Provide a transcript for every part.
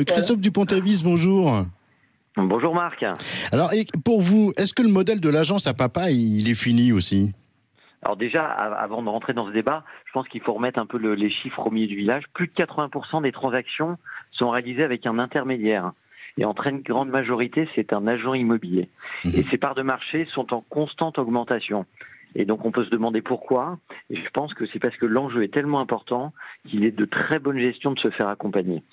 Christophe Dupont-Avis, bonjour. Bonjour Marc. Alors, pour vous, est-ce que le modèle de l'agence à papa, il est fini aussi? Alors déjà, avant de rentrer dans ce débat, je pense qu'il faut remettre un peu les chiffres au milieu du village. Plus de 80% des transactions sont réalisées avec un intermédiaire. Et en très grande majorité, c'est un agent immobilier. Et ces parts de marché sont en constante augmentation. Et donc on peut se demander pourquoi. Et je pense que c'est parce que l'enjeu est tellement important qu'il est de très bonne gestion de se faire accompagner.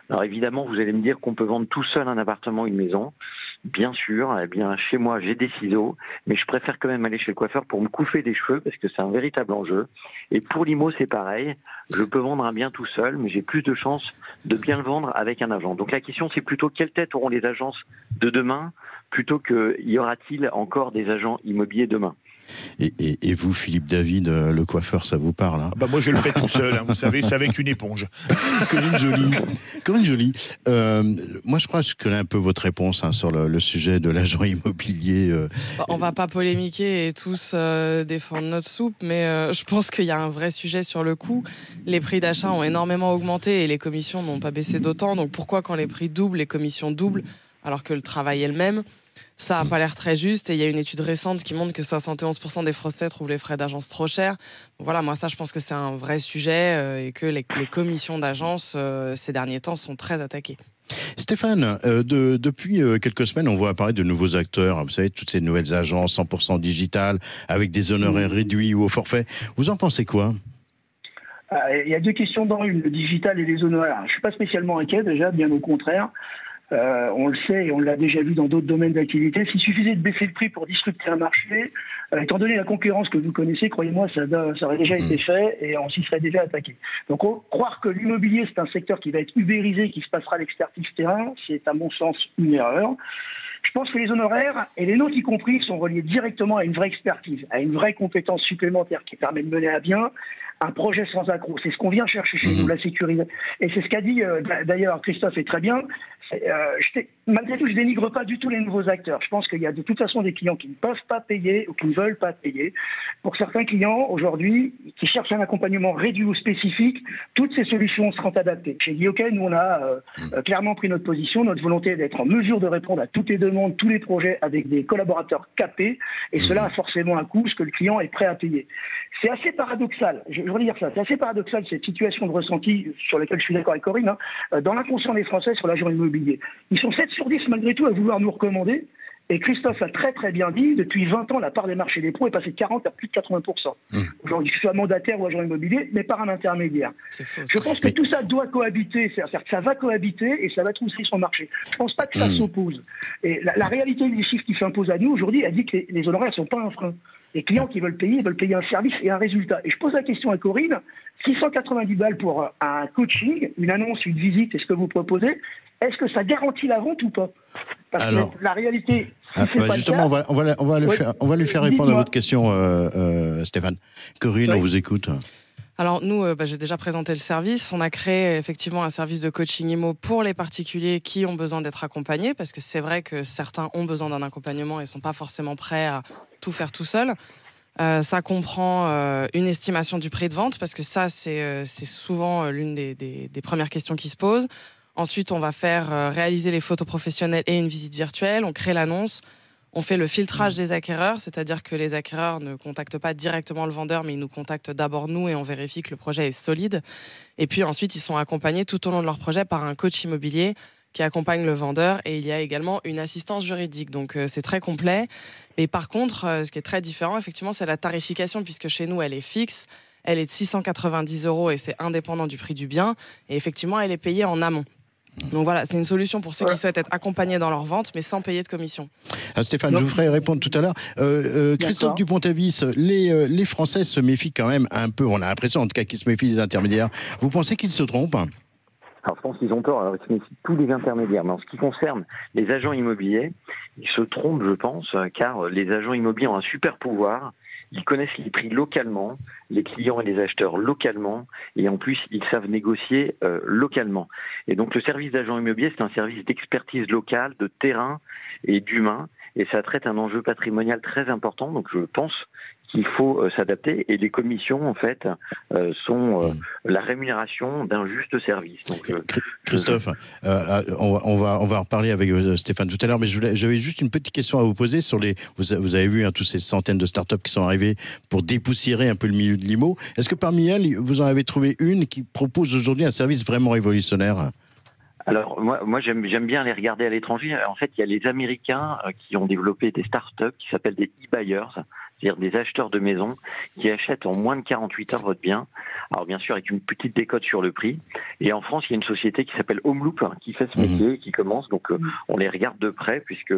Alors évidemment, vous allez me dire qu'on peut vendre tout seul un appartement ou une maison. Bien sûr, eh bien chez moi j'ai des ciseaux, mais je préfère quand même aller chez le coiffeur pour me couper des cheveux parce que c'est un véritable enjeu. Et pour l'IMO, c'est pareil. Je peux vendre un bien tout seul, mais j'ai plus de chances de bien le vendre avec un agent. Donc la question, c'est plutôt quelle tête auront les agences de demain, plutôt que y aura-t-il encore des agents immobiliers demain. Et vous, Philippe David, le coiffeur, ça vous parle, hein? Moi, je le fais tout seul, hein, vous savez, c'est avec une éponge. Corinne Joly. Moi, je crois que je connais un peu votre réponse sur le sujet de l'agent immobilier. On va pas polémiquer et tous défendre notre soupe, mais je pense qu'il y a un vrai sujet sur le coût. Les prix d'achat ont énormément augmenté et les commissions n'ont pas baissé d'autant. Donc pourquoi, quand les prix doublent, les commissions doublent, alors que le travail est le même? Ça n'a pas l'air très juste, et il y a une étude récente qui montre que 71% des Français trouvent les frais d'agence trop chers. Donc voilà, moi ça je pense que c'est un vrai sujet et que les commissions d'agence ces derniers temps sont très attaquées. Stéphane, depuis quelques semaines, on voit apparaître de nouveaux acteurs. Vous savez, toutes ces nouvelles agences 100% digitales, avec des honoraires réduits ou au forfait. Vous en pensez quoi? Il y a deux questions dans une, le digital et les honoraires. Je ne suis pas spécialement inquiet déjà, bien au contraire. On le sait et on l'a déjà vu dans d'autres domaines d'activité. S'il suffisait de baisser le prix pour disrupter un marché, étant donné la concurrence que vous connaissez, croyez-moi, ça aurait déjà été fait et on s'y serait déjà attaqué. Donc croire que l'immobilier, c'est un secteur qui va être ubérisé, qui se passera à l'expertise terrain, c'est à mon sens une erreur. Je pense que les honoraires, et les nôtres y compris, sont reliés directement à une vraie expertise, à une vraie compétence supplémentaire qui permet de mener à bien un projet sans accroc. C'est ce qu'on vient chercher chez nous, la sécurité. Et c'est ce qu'a dit d'ailleurs Christophe, et très bien. Malgré tout, je dénigre pas du tout les nouveaux acteurs. Je pense qu'il y a de toute façon des clients qui ne peuvent pas payer ou qui ne veulent pas payer. Pour certains clients, aujourd'hui, qui cherchent un accompagnement réduit ou spécifique, toutes ces solutions seront adaptées. Chez Guy Hockey, nous, on a clairement pris notre position. Notre volonté est d'être en mesure de répondre à toutes les demandes, tous les projets avec des collaborateurs capés. Et cela a forcément un coût, ce que le client est prêt à payer. C'est assez paradoxal. Je voudrais dire ça. C'est assez paradoxal, cette situation de ressenti sur laquelle je suis d'accord avec Corinne, dans l'inconscient des Français sur l'agent immobilier. Ils sont 7 sur 10 malgré tout à vouloir nous recommander. Et Christophe a très très bien dit, depuis 20 ans, la part des marchés des pros est passée de 40 à plus de 80%. Aujourd'hui, je suis mandataire ou agent immobilier, mais par un intermédiaire. Je pense que tout ça doit cohabiter, c'est-à-dire que ça va cohabiter et ça va trouver son marché. Je ne pense pas que ça s'oppose. Et la réalité des chiffres qui s'imposent à nous aujourd'hui, elle dit que les honoraires ne sont pas un frein. Les clients qui veulent payer un service et un résultat. Et je pose la question à Corinne, 690 balles pour un coaching, une annonce, une visite, est-ce que vous proposez? Est-ce que ça garantit la vente ou pas? Parce que la réalité, justement, on va lui faire répondre à votre question, Stéphane. Corinne, on vous écoute. Alors nous, j'ai déjà présenté le service. On a créé effectivement un service de coaching IMO pour les particuliers qui ont besoin d'être accompagnés, parce que c'est vrai que certains ont besoin d'un accompagnement et ne sont pas forcément prêts à tout faire tout seul. Ça comprend une estimation du prix de vente, parce que ça, c'est souvent l'une des premières questions qui se posent. Ensuite, on va faire réaliser les photos professionnelles et une visite virtuelle. On crée l'annonce. On fait le filtrage des acquéreurs, c'est-à-dire que les acquéreurs ne contactent pas directement le vendeur, mais ils nous contactent d'abord nous et on vérifie que le projet est solide. Et puis ensuite, ils sont accompagnés tout au long de leur projet par un coach immobilier qui accompagne le vendeur. Et il y a également une assistance juridique. Donc c'est très complet. Mais par contre, ce qui est très différent, effectivement, c'est la tarification, puisque chez nous, elle est fixe. Elle est de 690 € et c'est indépendant du prix du bien. Et effectivement, elle est payée en amont. Donc voilà, c'est une solution pour ceux qui souhaitent être accompagnés dans leur vente, mais sans payer de commission. Stéphane, je vous ferai répondre tout à l'heure. Christophe Dupont-Avis, les Français se méfient quand même un peu, on a l'impression en tout cas qu'ils se méfient des intermédiaires. Vous pensez qu'ils se trompent? Alors je pense qu'ils ont tort, alors ils se méfient tous les intermédiaires. Mais en ce qui concerne les agents immobiliers, ils se trompent, je pense, car les agents immobiliers ont un super pouvoir. Ils connaissent les prix localement, les clients et les acheteurs localement, et en plus, ils savent négocier localement. Et donc, le service d'agent immobilier, c'est un service d'expertise locale, de terrain et d'humain, et ça traite un enjeu patrimonial très important. Donc, je pense qu'il faut s'adapter. Et les commissions, en fait, sont la rémunération d'un juste service. Donc, Christophe, on va en reparler avec Stéphane tout à l'heure, mais j'avais juste une petite question à vous poser sur vous avez vu tous ces centaines de startups qui sont arrivées pour dépoussiérer un peu le milieu de l'IMO. Est-ce que parmi elles, vous en avez trouvé une qui propose aujourd'hui un service vraiment révolutionnaire ? Alors moi j'aime bien les regarder à l'étranger. En fait, il y a les Américains qui ont développé des startups qui s'appellent des e-buyers, c'est-à-dire des acheteurs de maisons qui achètent en moins de 48 heures votre bien. Alors bien sûr avec une petite décote sur le prix. Et en France, il y a une société qui s'appelle Homeloop qui fait ce métier, qui commence. Donc on les regarde de près puisque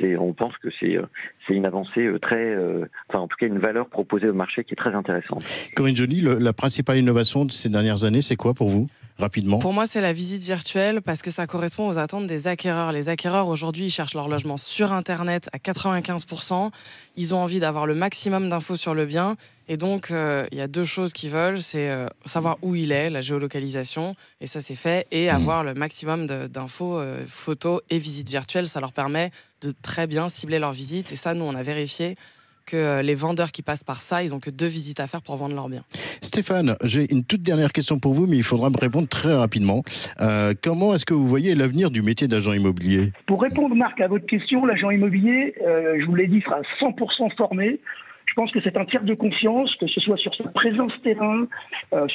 on pense que c'est une avancée en tout cas une valeur proposée au marché qui est très intéressante. Corinne Joly, la principale innovation de ces dernières années, c'est quoi pour vous ? Rapidement. Pour moi, c'est la visite virtuelle parce que ça correspond aux attentes des acquéreurs. Les acquéreurs, aujourd'hui, ils cherchent leur logement sur Internet à 95%. Ils ont envie d'avoir le maximum d'infos sur le bien. Et donc, il y a deux choses qu'ils veulent. C'est savoir où il est, la géolocalisation, et ça, c'est fait. Et avoir le maximum d'infos, photos et visites virtuelles. Ça leur permet de très bien cibler leur visite. Et ça, nous, on a vérifié que les vendeurs qui passent par ça, ils n'ont que 2 visites à faire pour vendre leurs biens. Stéphane, j'ai une toute dernière question pour vous, mais il faudra me répondre très rapidement. Comment est-ce que vous voyez l'avenir du métier d'agent immobilier ? Pour répondre, Marc, à votre question, l'agent immobilier, je vous l'ai dit, sera 100% formé. Je pense que c'est un tiers de confiance, que ce soit sur sa présence terrain,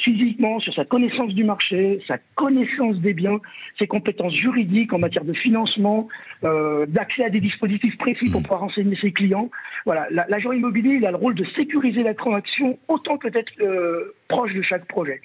physiquement, sur sa connaissance du marché, sa connaissance des biens, ses compétences juridiques en matière de financement, d'accès à des dispositifs précis pour pouvoir renseigner ses clients. Voilà, l'agent immobilier, il a le rôle de sécuriser la transaction autant que d'être proche de chaque projet.